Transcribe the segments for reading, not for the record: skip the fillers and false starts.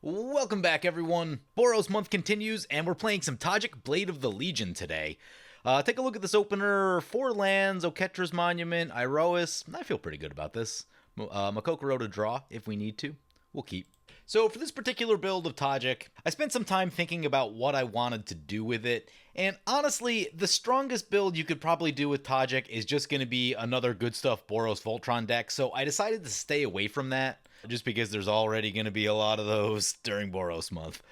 Welcome back, everyone. Boros month continues, and we're playing some Tajic Blade of the Legion today. Take a look at this opener. 4 lands, Oketra's Monument, Iroas. I feel pretty good about this. Makokoro to draw if we need to. We'll keep. So for this particular build of Tajic, I spent some time thinking about what I wanted to do with it, and honestly, the strongest build you could probably do with Tajic is just going to be another good stuff Boros Voltron deck, so I decided to stay away from that, just because there's already going to be a lot of those during Boros month.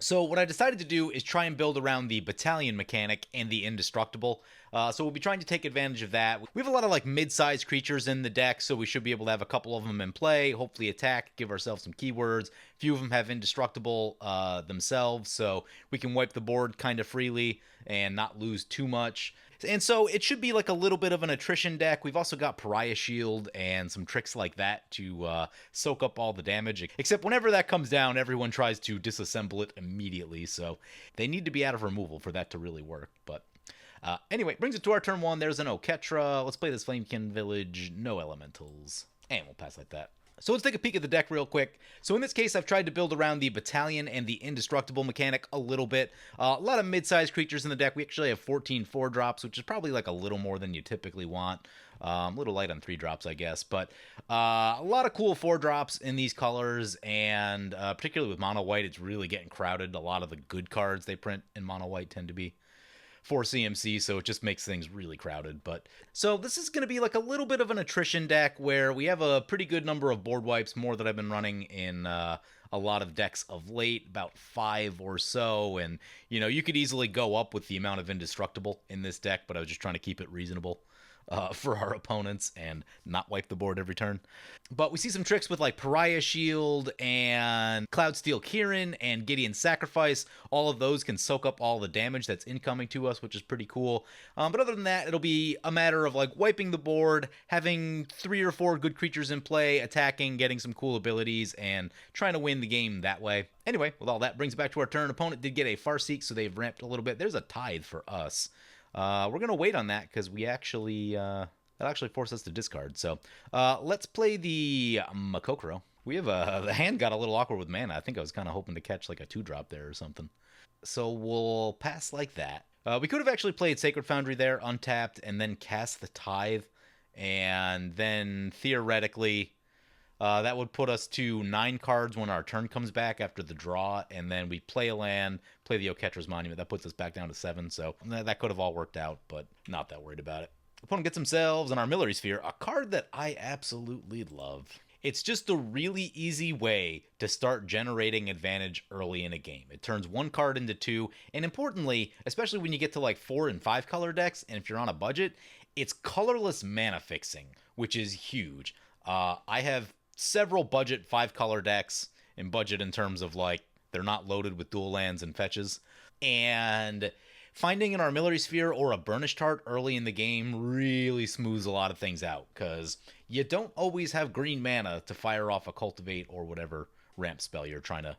So what I decided to do is try and build around the Batallion mechanic and the Indestructible. So we'll be trying to take advantage of that. We have a lot of like mid-sized creatures in the deck, so we should be able to have a couple of them in play, hopefully attack, give ourselves some keywords. A few of them have Indestructible themselves, so we can wipe the board kind of freely and not lose too much. And so it should be like a little bit of an attrition deck. We've also got Pariah Shield and some tricks like that to soak up all the damage. Except whenever that comes down, everyone tries to disassemble it immediately. So they need to be out of removal for that to really work. But anyway, brings it to our turn 1. There's an Oketra. Let's play this Flamekin Village. No elementals. And we'll pass like that. So let's take a peek at the deck real quick. So in this case, I've tried to build around the Batallion and the Indestructible mechanic a little bit. A lot of mid-sized creatures in the deck. We actually have 14 4-drops, which is probably like a little more than you typically want. A little light on 3-drops, I guess. But a lot of cool 4-drops in these colors, and particularly with Mono White, it's really getting crowded. A lot of the good cards they print in Mono White tend to be for CMC, so it just makes things really crowded. But so this is going to be like a little bit of an attrition deck where we have a pretty good number of board wipes, more that I've been running in a lot of decks of late, about 5 or so. And you know, you could easily go up with the amount of Indestructible in this deck, but I was just trying to keep it reasonable for our opponents and not wipe the board every turn. But we see some tricks with like Pariah Shield and Cloudsteel Kieran and Gideon Sacrifice. All of those can soak up all the damage that's incoming to us, which is pretty cool. But other than that, it'll be a matter of like wiping the board, having 3 or 4 good creatures in play, attacking, getting some cool abilities, and trying to win the game that way. Anyway, with all that, brings back to our turn. Opponent did get a Farseek, so they've ramped a little bit. There's a Tithe for us. We're going to wait on that because we actually, that actually forced us to discard. So let's play the Makokoro. We have the hand got a little awkward with mana. I think I was kind of hoping to catch like a 2-drop there or something. So we'll pass like that. We could have actually played Sacred Foundry there, untapped, and then cast the Tithe. And then theoretically, that would put us to 9 cards when our turn comes back after the draw, and then we play a land, play the Oketra's Monument. That puts us back down to 7, so that could have all worked out, but not that worried about it. Opponent gets themselves an Armillary Sphere, a card that I absolutely love. It's just a really easy way to start generating advantage early in a game. It turns 1 card into 2, and importantly, especially when you get to like 4 and 5 color decks, and if you're on a budget, it's colorless mana fixing, which is huge. I have several budget 5-color decks, and budget in terms of like they're not loaded with dual lands and fetches, and finding an Armillary Sphere or a Burnished Heart early in the game really smooths a lot of things out, because you don't always have green mana to fire off a Cultivate or whatever ramp spell you're trying to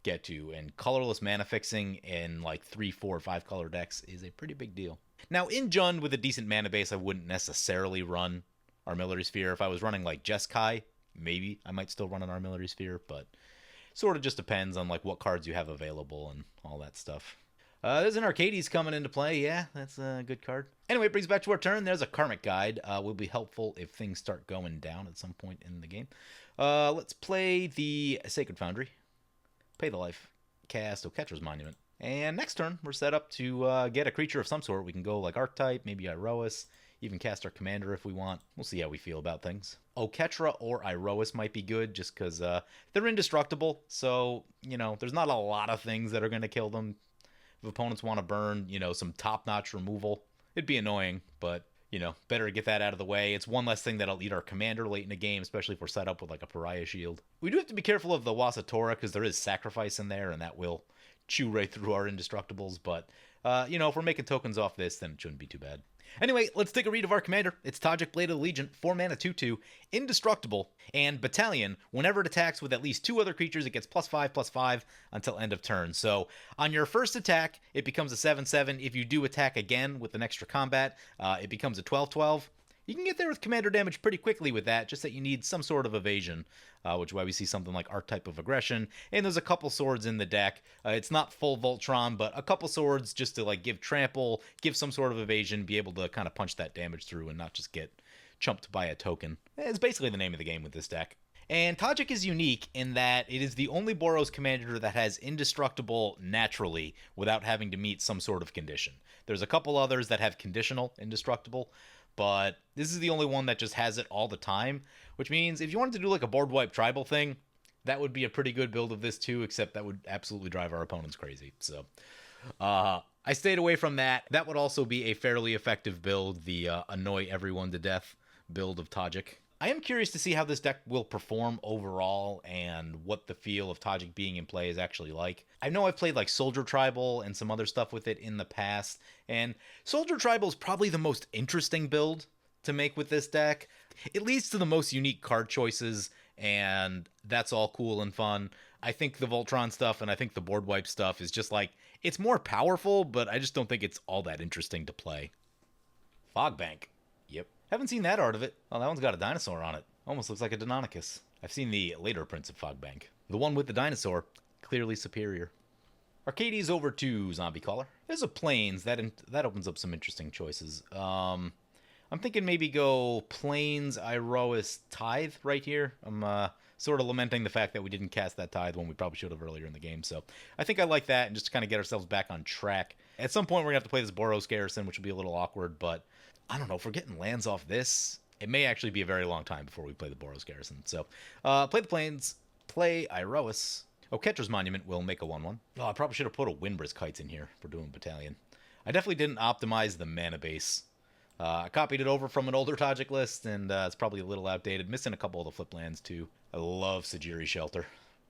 get to, and colorless mana fixing in like 3, 4, 5-color decks is a pretty big deal. Now in Jund with a decent mana base, I wouldn't necessarily run Armillary Sphere. If I was running like Jeskai, maybe I might still run an Armillary Sphere, but sort of just depends on like what cards you have available and all that stuff. There's an Arcades coming into play. Yeah, that's a good card. Anyway, it brings back to our turn. There's a Karmic Guide. Will be helpful if things start going down at some point in the game. Let's play the Sacred Foundry. Pay the life. Cast Oketra's Monument. And next turn, we're set up to get a creature of some sort. We can go like Archetype, maybe Iroas, even cast our Commander if we want. We'll see how we feel about things. Oketra or Iroas might be good just because they're indestructible. So, you know, there's not a lot of things that are going to kill them. If opponents want to burn, you know, some top-notch removal, it'd be annoying, but, you know, better to get that out of the way. It's one less thing that'll eat our Commander late in the game, especially if we're set up with like a Pariah Shield. We do have to be careful of the Wasitora because there is Sacrifice in there, and that will chew right through our Indestructibles, but, you know, if we're making tokens off this, then it shouldn't be too bad. Anyway, let's take a read of our commander. It's Tajic Blade of the Legion, 4 mana 2/2, indestructible, and Batallion. Whenever it attacks with at least 2 other creatures, it gets +5/+5 until end of turn. So on your first attack, it becomes a 7/7. If you do attack again with an extra combat, it becomes a 12/12. You can get there with commander damage pretty quickly with that, just that you need some sort of evasion, which is why we see something like Archetype of Aggression. And there's a couple swords in the deck. It's not full Voltron, but a couple swords just to like give trample, give some sort of evasion, be able to kind of punch that damage through and not just get chumped by a token. It's basically the name of the game with this deck. And Tajic is unique in that it is the only Boros commander that has indestructible naturally without having to meet some sort of condition. There's a couple others that have conditional indestructible, but this is the only one that just has it all the time, which means if you wanted to do like a board wipe tribal thing, that would be a pretty good build of this too, except that would absolutely drive our opponents crazy. So I stayed away from that. That would also be a fairly effective build, the annoy everyone to death build of Tajic. I am curious to see how this deck will perform overall and what the feel of Tajic being in play is actually like. I know I've played like Soldier Tribal and some other stuff with it in the past, and Soldier Tribal is probably the most interesting build to make with this deck. It leads to the most unique card choices, and that's all cool and fun. I think the Voltron stuff and I think the board wipe stuff is just like, it's more powerful, but I just don't think it's all that interesting to play. Fogbank. Yep. Haven't seen that art of it. Oh, that one's got a dinosaur on it. Almost looks like a Deinonychus. I've seen the later prints of Fogbank. The one with the dinosaur, clearly superior. Arcades over to Zombie Caller. There's a Plains. That opens up some interesting choices. I'm thinking maybe go Plains, Iroas, Tithe right here. I'm sort of lamenting the fact that we didn't cast that Tithe when we probably should have earlier in the game. So I think I like that, and just to kind of get ourselves back on track. At some point, we're going to have to play this Boros Garrison, which will be a little awkward, but I don't know, if we're getting lands off this, it may actually be a very long time before we play the Boros Garrison. So, play the Plains, play Iroas. Oketra's Monument will make a 1/1. Oh, I probably should have put a Windbrisk Kites in here for doing Batallion. I definitely didn't optimize the mana base. I copied it over from an older Tajic list, and it's probably a little outdated. Missing a couple of the flip lands, too. I love Sajiri Shelter.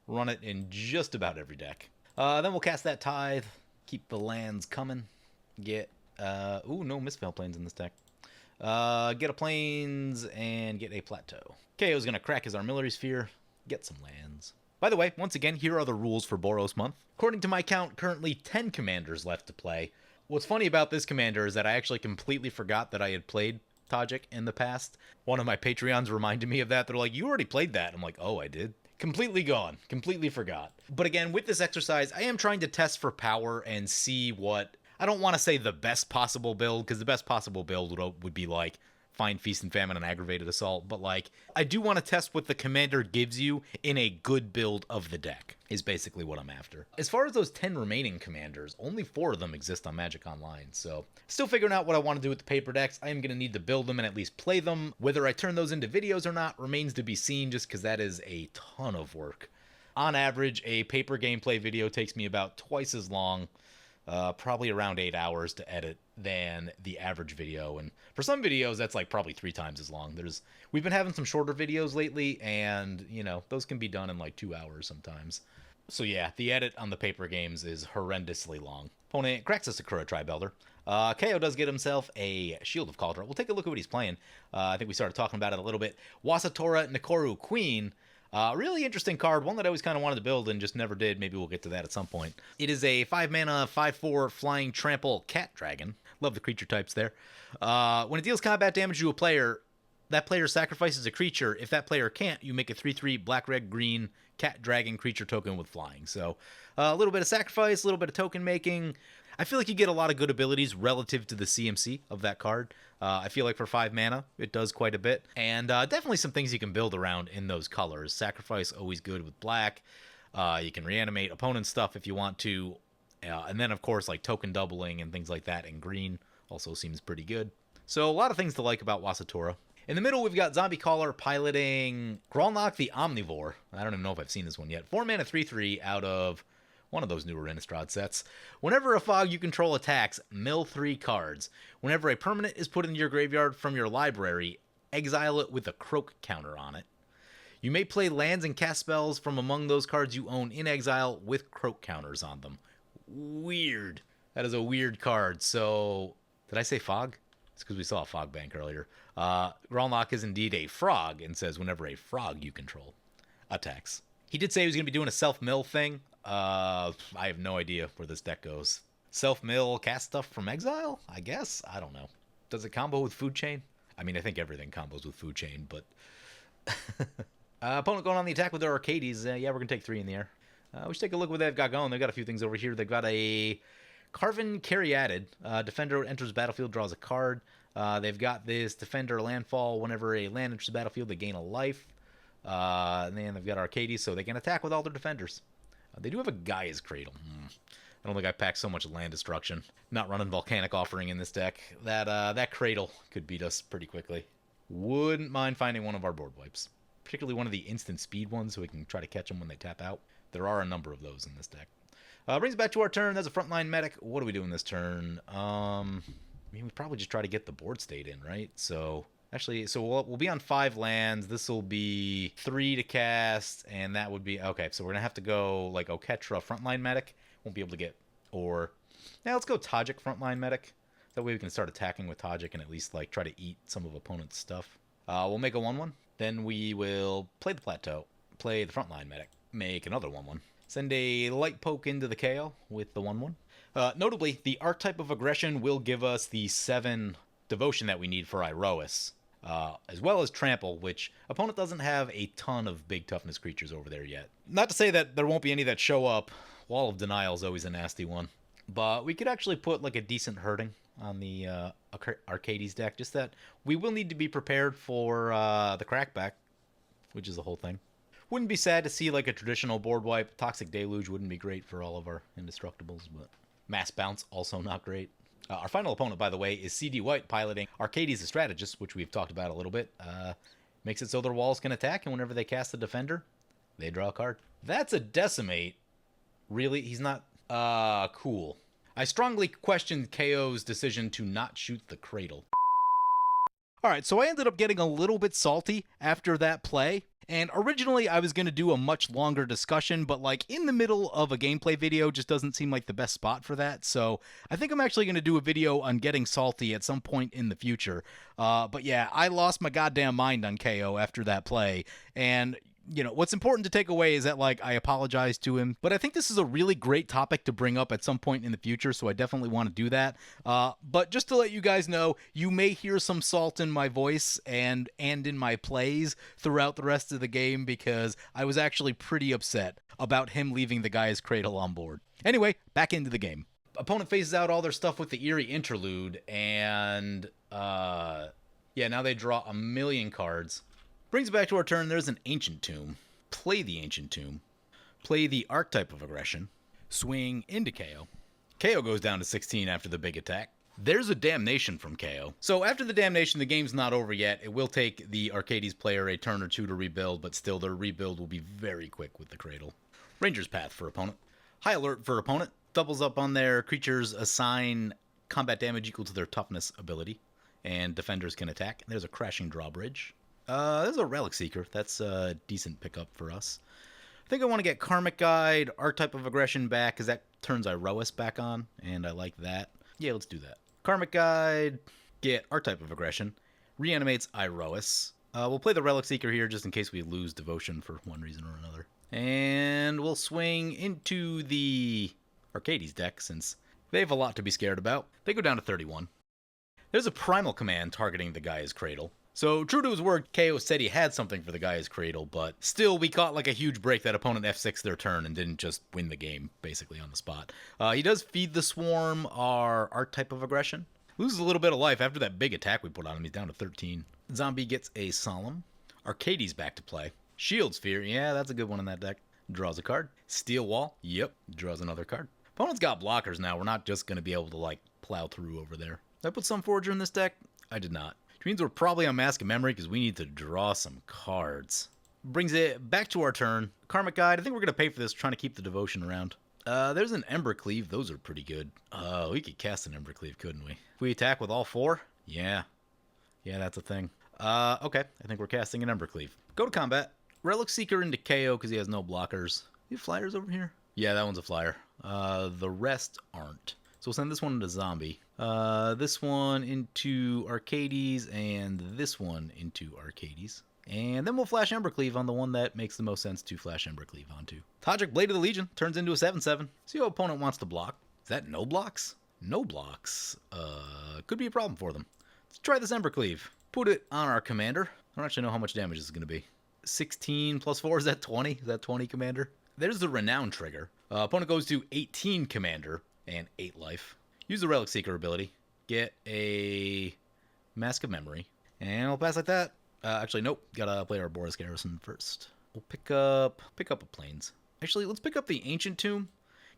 Run it in just about every deck. Then we'll cast that Tithe. Keep the lands coming. Get, ooh, no Mistveil Plains in this deck. Get a Plains and get a Plateau. KO's going to crack his Armillary Sphere, get some lands. By the way, once again, here are the rules for Boros Month. According to my count, currently 10 commanders left to play. What's funny about this commander is that I actually completely forgot that I had played Tajic in the past. One of my Patreons reminded me of that. They're like, you already played that. I'm like, oh, I did? Completely gone. Completely forgot. But again, with this exercise, I am trying to test for power and see what... I don't want to say the best possible build, because the best possible build would be like Find Feast and Famine and Aggravated Assault, but like I do want to test what the commander gives you in a good build of the deck, is basically what I'm after. As far as those 10 remaining commanders, only 4 of them exist on Magic Online, so still figuring out what I want to do with the paper decks. I am going to need to build them and at least play them. Whether I turn those into videos or not remains to be seen, just because that is a ton of work. On average, a paper gameplay video takes me about twice as long, probably around 8 hours to edit than the average video, and for some videos that's like probably 3 times as long. We've been having some shorter videos lately, and you know, those can be done in like 2 hours sometimes. So yeah, the edit on the paper games is horrendously long. Opponent cracks a Sakura Tribelder. KO does get himself a Shield of Cauldron. We'll take a look at what he's playing. I think we started talking about it a little bit. Wasitora Nikoru Queen. Really interesting card, one that I always kind of wanted to build and just never did. Maybe we'll get to that at some point. It is a 5-mana, 5/4 flying trample cat dragon. Love the creature types there. When it deals combat damage to a player, that player sacrifices a creature. If that player can't, you make a 3/3 black, red, green cat dragon creature token with flying. So a little bit of sacrifice, a little bit of token making. I feel like you get a lot of good abilities relative to the CMC of that card. I feel like for 5 mana, it does quite a bit. And definitely some things you can build around in those colors. Sacrifice, always good with black. You can reanimate opponent stuff if you want to. And then, of course, like token doubling and things like that in green also seems pretty good. So a lot of things to like about Wasitora. In the middle, we've got Zombie Caller piloting Grolnok the Omnivore. I don't even know if I've seen this one yet. 4 mana, 3/3 out of one of those newer Innistrad sets. Whenever a fog you control attacks, mill 3 cards. Whenever a permanent is put into your graveyard from your library, exile it with a croak counter on it. You may play lands and cast spells from among those cards you own in exile with croak counters on them. Weird. That is a weird card. So, did I say fog? It's because we saw a fog bank earlier. Grolnok is indeed a frog and says whenever a frog you control attacks. He did say he was going to be doing a self-mill thing. I have no idea where this deck goes. Self-mill, cast stuff from exile? I guess? I don't know. Does it combo with Food Chain? I mean, I think everything combos with Food Chain, but... Opponent going on the attack with their Arcades. Yeah, we're going to take 3 in the air. We should take a look what they've got going. They've got a few things over here. They've got a Carven Caryatid. Defender enters battlefield, draws a card. They've got this Defender Landfall. Whenever a land enters the battlefield, they gain a life. And then they've got Arcades, so they can attack with all their defenders. They do have a Gaia's Cradle. I don't think I packed so much land destruction. Not running Volcanic Offering in this deck. That Cradle could beat us pretty quickly. Wouldn't mind finding one of our board wipes. Particularly one of the instant speed ones, so we can try to catch them when they tap out. There are a number of those in this deck. Brings us back to our turn. That's a frontline medic. What do we do in this turn? I mean, we probably just try to get the board state in, right? So, actually, we'll be on 5 lands. This will be 3 to cast, and that would be... Okay, so we're going to have to go, like, Oketra frontline medic. Won't be able to get... Or... Now, let's go Tajic frontline medic. That way we can start attacking with Tajic and at least, like, try to eat some of opponent's stuff. We'll make a 1-1. Then we will play the Plateau. Play the frontline medic. Make another 1-1. Send a Light Poke into the KO with the 1-1. Notably, the Archetype of Aggression will give us the 7 Devotion that we need for Iroas, as well as Trample, which opponent doesn't have a ton of big toughness creatures over there yet. Not to say that there won't be any that show up. Wall of Denial is always a nasty one. But we could actually put like a decent hurting on the Arcades deck, just that we will need to be prepared for the Crackback, which is the whole thing. Wouldn't be sad to see like a traditional board wipe. Toxic Deluge wouldn't be great for all of our Indestructibles, but Mass Bounce also not great. Our final opponent, by the way, is CD White piloting Arcades the Strategist, which we've talked about a little bit. Makes it so their walls can attack, and whenever they cast a defender, they draw a card. That's a Decimate. Really? He's not... cool. I strongly questioned KO's decision to not shoot the Cradle. Alright, so I ended up getting a little bit salty after that play. And originally I was going to do a much longer discussion, but like in the middle of a gameplay video just doesn't seem like the best spot for that. So I think I'm actually going to do a video on getting salty at some point in the future. But yeah, I lost my goddamn mind on KO after that play. And you know, what's important to take away is that, like, I apologize to him. But I think this is a really great topic to bring up at some point in the future, so I definitely want to do that. But just to let you guys know, you may hear some salt in my voice and in my plays throughout the rest of the game, because I was actually pretty upset about him leaving the Gaia's Cradle on board. Anyway, back into the game. Opponent phases out all their stuff with the Eerie Interlude, and, yeah, now they draw a million cards. Brings it back to our turn. There's an Ancient Tomb. Play the Ancient Tomb. Play the Archetype of Aggression. Swing into KO. KO goes down to 16 after the big attack. There's a Damnation from KO. So after the Damnation, the game's not over yet. It will take the Arcades player a turn or 2 to rebuild, but still their rebuild will be very quick with the Cradle. Ranger's Path for opponent. High Alert for opponent. Doubles up on their creatures, assign combat damage equal to their toughness ability, and defenders can attack. There's a Crashing Drawbridge. There's a Relic Seeker. That's a decent pickup for us. I think I want to get Karmic Guide, Archetype of Aggression back, because that turns Iroas back on, and I like that. Yeah, let's do that. Karmic Guide, get Archetype of Aggression, reanimates Iroas. We'll play the Relic Seeker here just in case we lose Devotion for one reason or another. And we'll swing into the Arcades deck, since they have a lot to be scared about. They go down to 31. There's a Primal Command targeting the Gaia's Cradle. So, true to his word, KO said he had something for the Gaia's Cradle, but still, we caught like a huge break that opponent F6 their turn and didn't just win the game, basically, on the spot. He does Feed the Swarm, our Archetype of Aggression. Loses a little bit of life after that big attack we put on him. He's down to 13. Zombie gets a Solemn. Arcades back to play. Shield Sphere, yeah, that's a good one in that deck. Draws a card. Steel Wall, yep, draws another card. Opponent's got blockers now. We're not just going to be able to, like, plow through over there. Did I put some Forger in this deck? I did not. Which means we're probably on Mask of Memory because we need to draw some cards. Brings it back to our turn. Karmic Guide. I think we're going to pay for this, trying to keep the Devotion around. There's an Embercleave. Those are pretty good. We could cast an Embercleave, couldn't we? If we attack with all 4? Yeah. Yeah, that's a thing. Okay. I think we're casting an Embercleave. Go to combat. Relic Seeker into KO because he has no blockers. You have flyers over here? Yeah, that one's a flyer. The rest aren't. So we'll send this one into Zombie. This one into Arcades, and this one into Arcades. And then we'll flash Embercleave on the one that makes the most sense to flash Embercleave onto. Tajic, Blade of the Legion, turns into a 7/7. See how opponent wants to block. Is that no blocks? No blocks. Could be a problem for them. Let's try this Embercleave. Put it on our commander. I don't actually know how much damage this is going to be. 16 plus 4, is that 20? Is that 20, commander? There's the renown trigger. Opponent goes to 18 commander and 8 life. Use the Relic Seeker ability. Get a Mask of Memory. And we'll pass like that. Actually, nope. Gotta play our Boros Garrison first. We'll pick up a Plains. Actually, let's pick up the Ancient Tomb.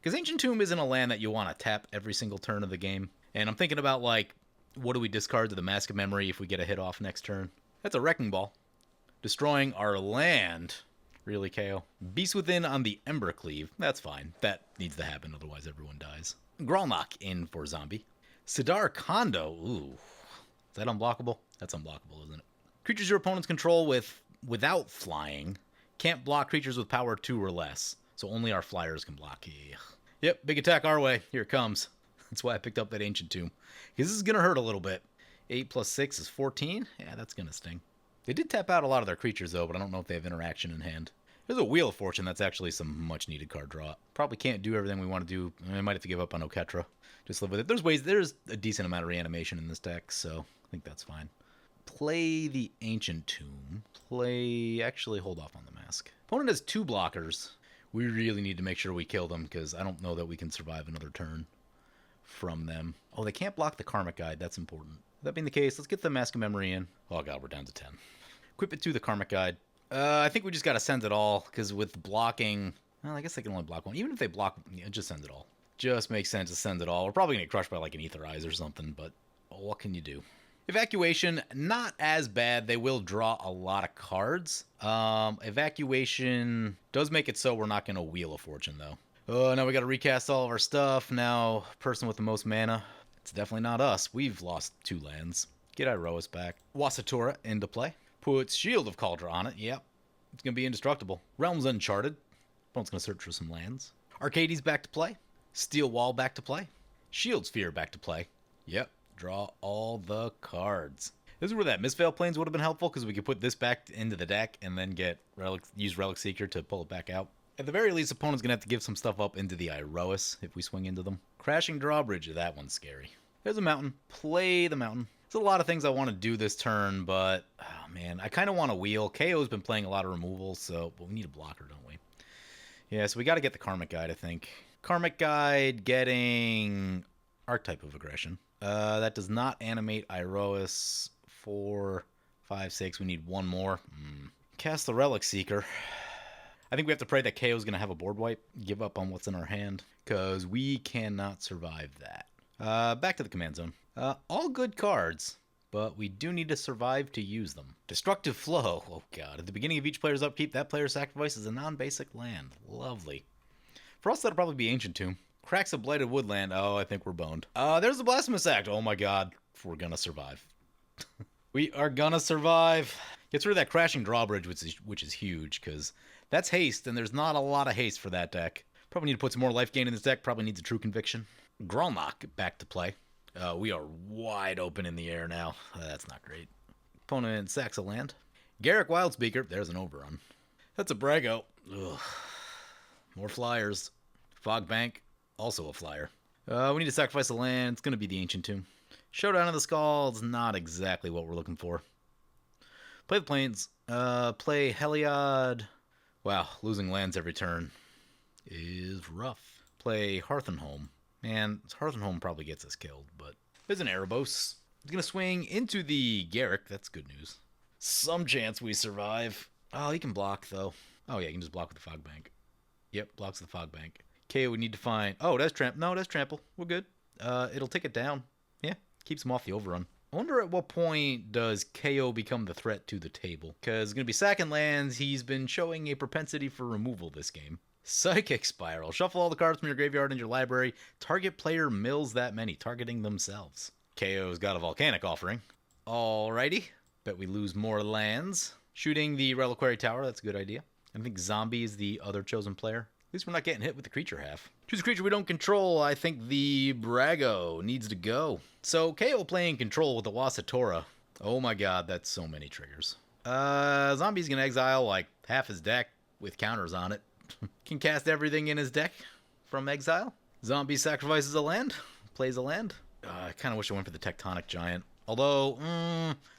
Because Ancient Tomb isn't a land that you want to tap every single turn of the game. And I'm thinking about, like, what do we discard to the Mask of Memory if we get a hit off next turn? That's a Wrecking Ball. Destroying our land. Really, KO? Beast Within on the Embercleave. That's fine. That needs to happen, otherwise everyone dies. Grolnok in for zombie. Sidar Kondo. Ooh. Is that unblockable? That's unblockable, isn't it? Creatures your opponents control without flying can't block creatures with power 2 or less. So only our flyers can block. Ugh. Yep, big attack our way. Here it comes. That's why I picked up that Ancient Tomb. Because this is going to hurt a little bit. 8 plus 6 is 14. Yeah, that's going to sting. They did tap out a lot of their creatures, though, but I don't know if they have interaction in hand. There's a Wheel of Fortune. That's actually some much-needed card draw. Probably can't do everything we want to do. I might have to give up on Oketra. Just live with it. There's a decent amount of reanimation in this deck, so I think that's fine. Play the Ancient Tomb. Actually, hold off on the Mask. Opponent has 2 blockers. We really need to make sure we kill them, because I don't know that we can survive another turn from them. Oh, they can't block the Karmic Guide. That's important. That being the case, let's get the Mask of Memory in. Oh god, we're down to 10. Equip it to the Karmic Guide. I think we just gotta send it all, because with blocking... Well, I guess they can only block one. Even if they block... Yeah, just send it all. Just makes sense to send it all. We're probably gonna get crushed by like an Ether Eyes or something, but what can you do? Evacuation, not as bad. They will draw a lot of cards. Evacuation does make it so we're not gonna Wheel of Fortune, though. Oh, now we gotta recast all of our stuff. Now, person with the most mana. It's definitely not us. We've lost 2 lands. Get Iroas back. Wasitora into play. Puts Shield of Cauldron on it. Yep. It's going to be indestructible. Realms Uncharted. Opponent's going to search for some lands. Arcades back to play. Steel Wall back to play. Shield Sphere back to play. Yep. Draw all the cards. This is where that Mistveil Plains would have been helpful, because we could put this back into the deck and then use Relic Seeker to pull it back out. At the very least, opponent's going to have to give some stuff up into the Iroas if we swing into them. Crashing Drawbridge, that one's scary. There's a mountain. Play the mountain. There's a lot of things I want to do this turn, but, oh man, I kind of want to wheel. KO's been playing a lot of removals, so but we need a blocker, don't we? Yeah, so we got to get the Karmic Guide, I think. Karmic Guide getting Archetype of Aggression. That does not animate Iroas. 4, 5, 6. We need one more. Cast the Relic Seeker. I think we have to pray that KO's going to have a board wipe. Give up on what's in our hand, because we cannot survive that. Back to the command zone. All good cards, but we do need to survive to use them. Destructive Flow. Oh god. At the beginning of each player's upkeep, that player sacrifices a non-basic land. Lovely. For us, that'll probably be Ancient Tomb. Cracks a Blighted Woodland. Oh, I think we're boned. There's the Blasphemous Act. Oh my god. We're gonna survive. We are gonna survive. Gets rid of that Crashing Drawbridge, which is huge, because that's haste, and there's not a lot of haste for that deck. Probably need to put some more life gain in this deck. Probably needs a True Conviction. Grolnok back to play. We are wide open in the air now. That's not great. Opponent sacks a land. Garruk Wildspeaker. There's an overrun. That's a Brago. Ugh. More flyers. Fog Bank. Also a flyer. We need to sacrifice a land. It's going to be the Ancient Tomb. Showdown of the Skalds. Not exactly what we're looking for. Play the Plains. Play Heliod. Wow, losing lands every turn is rough. Play Hearthenholm. Man, Hearthenholm probably gets us killed, but there's an Erebos. He's going to swing into the Garruk. That's good news. Some chance we survive. Oh, he can block, though. Oh, yeah, he can just block with the Fog Bank. Yep, blocks the Fog Bank. KO, we need to find... Oh, that's Trample. No, that's Trample. We're good. It'll take it down. Yeah, keeps him off the overrun. I wonder at what point does KO become the threat to the table? Because he's going to be sacking lands. He's been showing a propensity for removal this game. Psychic Spiral. Shuffle all the cards from your graveyard into your library. Target player mills that many, targeting themselves. KO's got a Volcanic Offering. Alrighty. Bet we lose more lands. Shooting the Reliquary Tower, that's a good idea. I think Zombie is the other chosen player. At least we're not getting hit with the creature half. Choose a creature we don't control. I think the Brago needs to go. So KO playing control with the Wasitora. Oh my god, that's so many triggers. Zombie's gonna exile like half his deck with counters on it. Can cast everything in his deck from exile. Zombie sacrifices a land. Plays a land. I kind of wish I went for the Tectonic Giant. Although,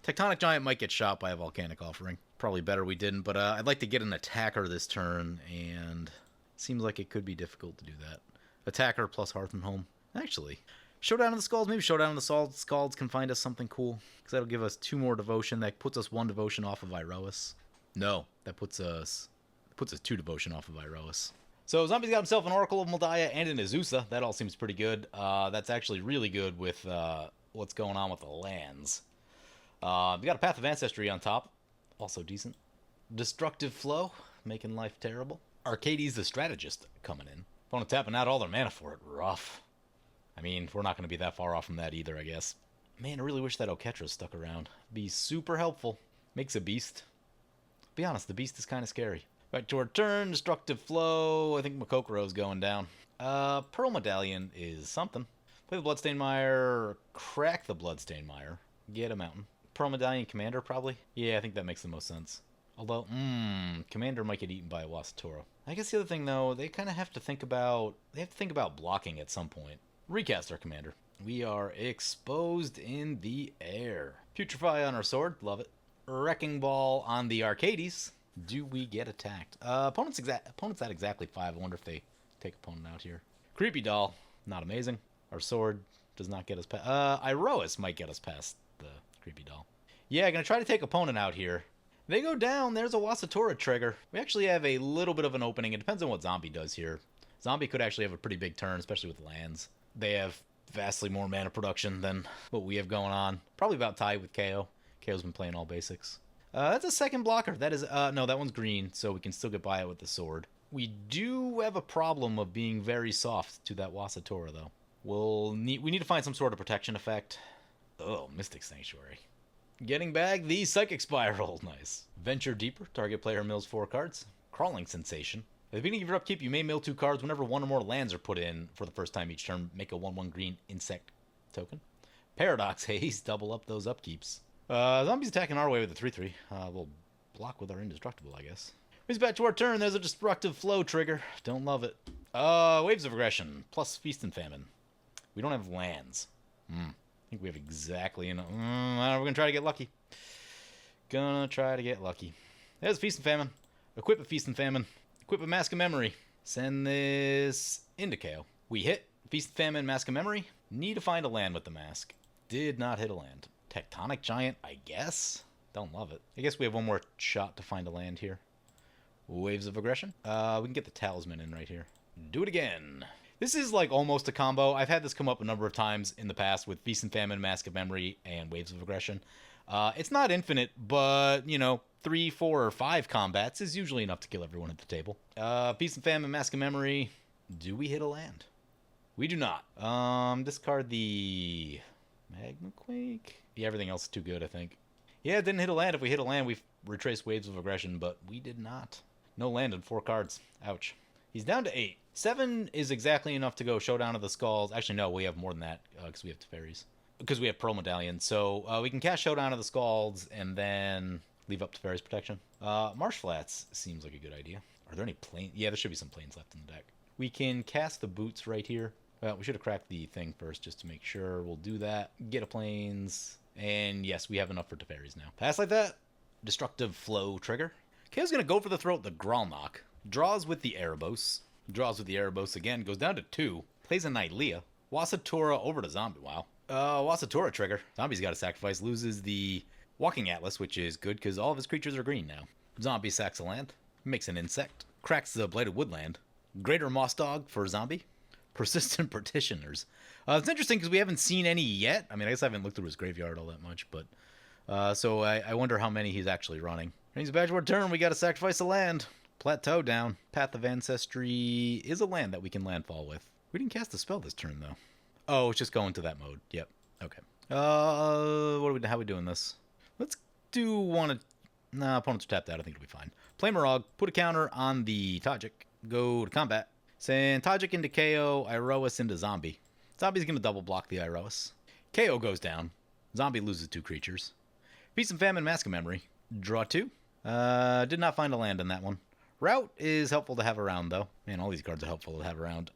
Tectonic Giant might get shot by a Volcanic Offering. Probably better we didn't, but I'd like to get an attacker this turn, and it seems like it could be difficult to do that. Attacker plus Hearth and Home. Actually, Showdown of the Skalds. Maybe Showdown of the Skalds can find us something cool, because that'll give us 2 more devotion. That puts us 1 devotion off of Iroas. No, that puts us 2 devotion off of Iroas. So Zombie's got himself an Oracle of Moldiah and an Azusa. That all seems pretty good. That's actually really good with what's going on with the lands. We got a Path of Ancestry on top. Also decent. Destructive Flow, making life terrible. Arcades the Strategist coming in. Opponent tapping out all their mana for it. Rough. I mean, we're not going to be that far off from that either, I guess. Man, I really wish that Oketra stuck around. Be super helpful. Makes a beast. Be honest, the beast is kind of scary. Back to our turn. Destructive Flow. I think Makokoro's going down. Pearl Medallion is something. Play the Bloodstained Mire. Crack the Bloodstained Mire. Get a mountain. Pearl Medallion Commander, probably? Yeah, I think that makes the most sense. Although, Commander might get eaten by a Wasitora. I guess the other thing, though, they kind of have to think about blocking at some point. Recast our Commander. We are exposed in the air. Putrefy on our sword. Love it. Wrecking Ball on the Arcades. Do we get attacked? Opponent's at exactly 5. I wonder if they take opponent out here. Creepy Doll. Not amazing. Our sword does not get us past. Iroas might get us past the Creepy Doll. Yeah, gonna try to take opponent out here. They go down. There's a Wasitora trigger. We actually have a little bit of an opening. It depends on what Zombie does here. Zombie could actually have a pretty big turn, especially with lands. They have vastly more mana production than what we have going on. Probably about tied with KO. KO's been playing all basics. That's a second blocker. That is, no, that one's green, so we can still get by it with the sword. We do have a problem of being very soft to that Wasitora, though. We need to find some sort of protection effect. Oh, Mystic Sanctuary. Getting back the Psychic Spiral. Nice. Venture Deeper. Target player mills 4 cards. Crawling Sensation. At the beginning of your upkeep, you may mill 2 cards whenever 1 or more lands are put in for the first time each turn. Make a 1/1 green insect token. Paradox Haze. Double up those upkeeps. Zombie's attacking our way with a 3/3. We'll block with our Indestructible, I guess. Moves back to our turn. There's a Destructive Flow trigger. Don't love it. Waves of Aggression. Plus Feast and Famine. We don't have lands. I think we have exactly enough. We're going to try to get lucky. There's Feast and Famine. Equip a Feast and Famine. Equip a Mask of Memory. Send this into KO. We hit. Feast and Famine, Mask of Memory. Need to find a land with the Mask. Did not hit a land. Tectonic Giant, I guess? Don't love it. I guess we have one more shot to find a land here. Waves of Aggression. We can get the Talisman in right here. Do it again. This is like almost a combo. I've had this come up a number of times in the past with Feast and Famine, Mask of Memory, and Waves of Aggression. It's not infinite, but, 3, 4, or 5 combats is usually enough to kill everyone at the table. Feast and Famine, Mask of Memory. Do we hit a land? We do not. Discard the Magma Quake. Yeah, everything else is too good, I think. Yeah, it didn't hit a land. If we hit a land, we retrace Waves of Aggression, but we did not. No land and 4 cards. Ouch. He's down to 8. 7 is exactly enough to go Showdown of the Skulls. Actually, no, we have more than that because we have Teferis. Because we have Pearl Medallion. So we can cast Showdown of the Skulls and then leave up Teferis protection. Marsh Flats seems like a good idea. Are there any planes? Yeah, there should be some planes left in the deck. We can cast the Boots right here. Well, we should have cracked the thing first just to make sure. We'll do that. Get a planes. And yes, we have enough for Teferis now. Pass like that. Destructive Flow trigger. KO's going to go for the throat, the Grolnok. Draws with the Erebos. Draws with the Erebos again. Goes down to 2. Plays a Nylea. Wasitora over to Zombie. Wow. Wasitora trigger. Zombie's got to sacrifice. Loses the Walking Atlas, which is good because all of his creatures are green now. Zombie sacks a land. Makes an insect. Cracks the Blighted Woodland. Greater Moss Dog for Zombie. Persistent Petitioners. It's interesting because we haven't seen any yet. I mean, I guess I haven't looked through his graveyard all that much, but so I wonder how many he's actually running. Brings back to our turn. We got to sacrifice a land. Plateau down. Path of Ancestry is a land that we can landfall with. We didn't cast a spell this turn, though. Oh, it's just going to that mode. Yep. Okay. How are we doing this? Let's do one of... Nah, opponents are tapped out. I think it'll be fine. Play Morog. Put a counter on the Tajic. Go to combat. Send Tajic into KO. Iroas into Zombie. Zombie's going to double block the Iroas. KO goes down. Zombie loses 2 creatures. Feast and Famine, Mask of Memory. Draw 2. Did not find a land in that one. Route is helpful to have around, though. Man, all these cards are helpful to have around.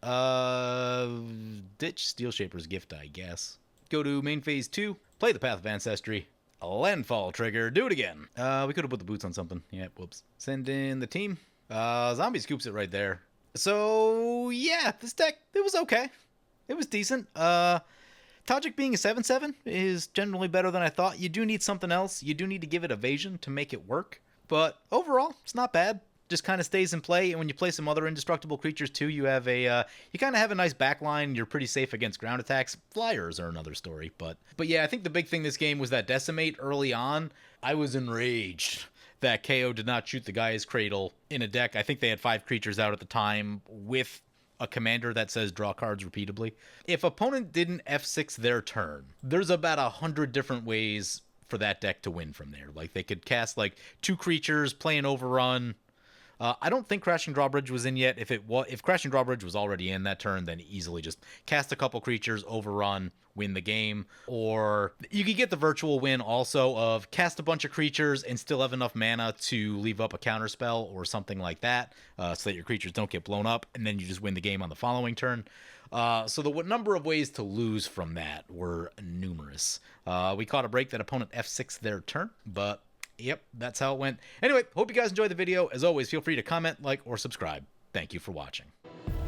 Ditch Steel Shaper's Gift, I guess. go to main phase 2, play the Path of Ancestry, landfall trigger, do it again. We could have put the boots on something. Yeah, whoops. Send in the team. Zombie scoops it right there. So, yeah, this deck, it was okay. It was decent. Tajic being a 7/7 is generally better than I thought. You do need something else. You do need to give it evasion to make it work. But overall, it's not bad. Just kind of stays in play, and when you play some other indestructible creatures too, you have a you kind of have a nice backline. You're pretty safe against ground attacks. Flyers are another story, but yeah, I think the big thing this game was that Decimate early on. I was enraged that KO did not shoot the Gaia's Cradle in a deck. I think they had 5 creatures out at the time with a commander that says draw cards repeatedly. If opponent didn't F6 their turn, there's about 100 different ways for that deck to win from there. Like they could cast like 2 creatures, play an overrun. I don't think Crashing Drawbridge was in yet. If Crashing Drawbridge was already in that turn, then easily just cast a couple creatures, overrun, win the game. Or you could get the virtual win also of cast a bunch of creatures and still have enough mana to leave up a counterspell or something like that, so that your creatures don't get blown up, and then you just win the game on the following turn. So the number of ways to lose from that were numerous. We caught a break that opponent F6 their turn, but yep, that's how it went. Anyway, hope you guys enjoyed the video. As always, feel free to comment, like, or subscribe. Thank you for watching.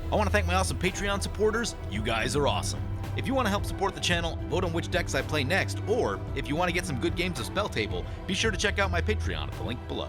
I want to thank my awesome Patreon supporters. You guys are awesome. If you want to help support the channel, vote on which decks I play next, or if you want to get some good games of Spell Table, be sure to check out my Patreon at the link below.